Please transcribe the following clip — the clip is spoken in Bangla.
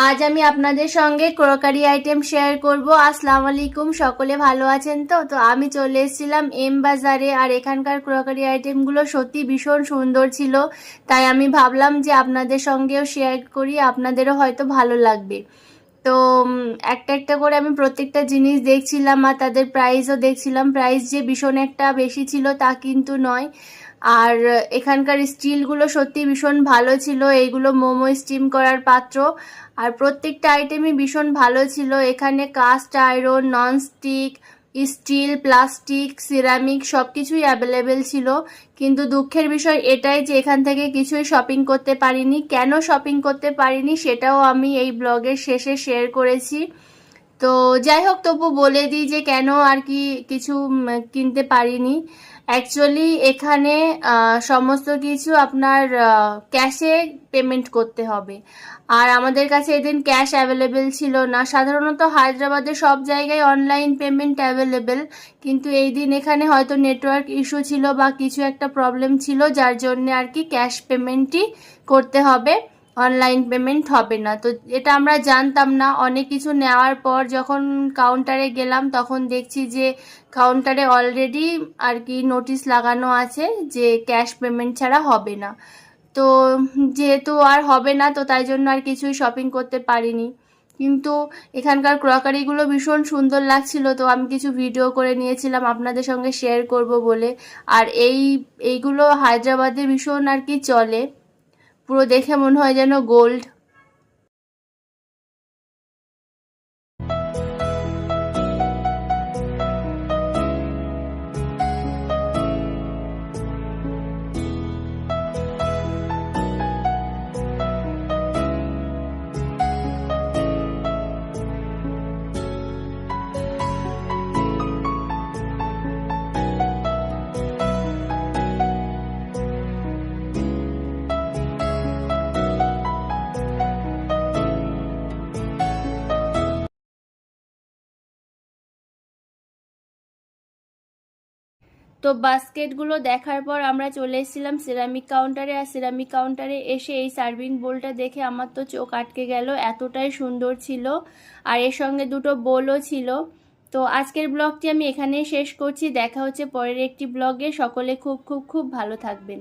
আজ আমি আপনাদের সঙ্গে ক্রকারি আইটেম শেয়ার করব। আসসালামু আলাইকুম, সকলে ভালো আছেন তো? তো আমি চলে এসেছিলাম এম বাজারে, আর এখানকার ক্রকারি আইটেমগুলো সত্যি ভীষণ সুন্দর ছিল। তাই আমি ভাবলাম যে আপনাদের সঙ্গেও শেয়ার করি, আপনাদেরও হয়তো ভালো লাগবে। তো একটা একটা করে আমি প্রত্যেকটা জিনিস দেখছিলাম আর তাদের প্রাইসও দেখছিলাম। প্রাইস যে ভীষণ একটা বেশি ছিল তা কিন্তু নয়। আর এখানকার স্টিলগুলো সত্যি ভীষণ ভালো ছিল, এইগুলো মোমো স্টিম করার পাত্র। আর প্রত্যেকটা আইটেমই ভীষণ ভালো ছিল। এখানে cast iron, nonstick, steel, plastic, ceramic সব কিছুই অ্যাভেলেবেল ছিল। কিন্তু দুঃখের বিষয় এটাই যে এখান থেকে কিছুই শপিং করতে পারিনি। কেন শপিং করতে পারিনি সেটাও আমি এই ব্লগের শেষে শেয়ার করেছি। তো যাই হোক, তবু বলে দিই যে কেন আর কি কিছু কিনতে পারিনি। অ্যাকচুয়ালি এখানে সমস্ত কিছু আপনার ক্যাশে পেমেন্ট করতে হবে, আর আমাদের কাছে এদিন ক্যাশ অ্যাভেলেবেল ছিল না। সাধারণত হায়দ্রাবাদে সব জায়গায় অনলাইন পেমেন্ট অ্যাভেলেবেল, কিন্তু এই দিন এখানে হয়তো নেটওয়ার্ক ইস্যু ছিল বা কিছু একটা প্রবলেম ছিল, যার জন্য আর কি ক্যাশ পেমেন্টই করতে হবে, অনলাইন পেমেন্ট হবে না। তো এটা আমরা জানতাম না। অনেক কিছু নেওয়ার পর যখন কাউন্টারে গেলাম তখন দেখছি যে কাউন্টারে অলরেডি আর কি নোটিশ লাগানো আছে যে ক্যাশ পেমেন্ট ছাড়া হবে না। তো যেহেতু আর হবে না, তো তাই জন্য আর কিছুই শপিং করতে পারিনি। কিন্তু এখানকার ক্রকারিগুলো ভীষণ সুন্দর লাগছিল, তো আমি কিছু ভিডিও করে নিয়েছিলাম আপনাদের সঙ্গে শেয়ার করব বলে। আর এইগুলো হায়দ্রাবাদে ভীষণ আর কি চলে, পুরো দেখে মনে হয় যেন গোল্ড। তো বাস্কেটগুলো দেখার পর আমরা চলে এসেছিলাম সিরামিক কাউন্টারে। আর সিরামিক কাউন্টারে এসে এই সার্ভিং বোলটা দেখে আমার তো চোখ আটকে গেল, এতটাই সুন্দর ছিল। আর এর সঙ্গে দুটো বোলও ছিল। তো আজকের ব্লগটি আমি এখানেই শেষ করছি। দেখা হচ্ছে পরের একটি ব্লগে। সকলে খুব খুব খুব ভালো থাকবেন।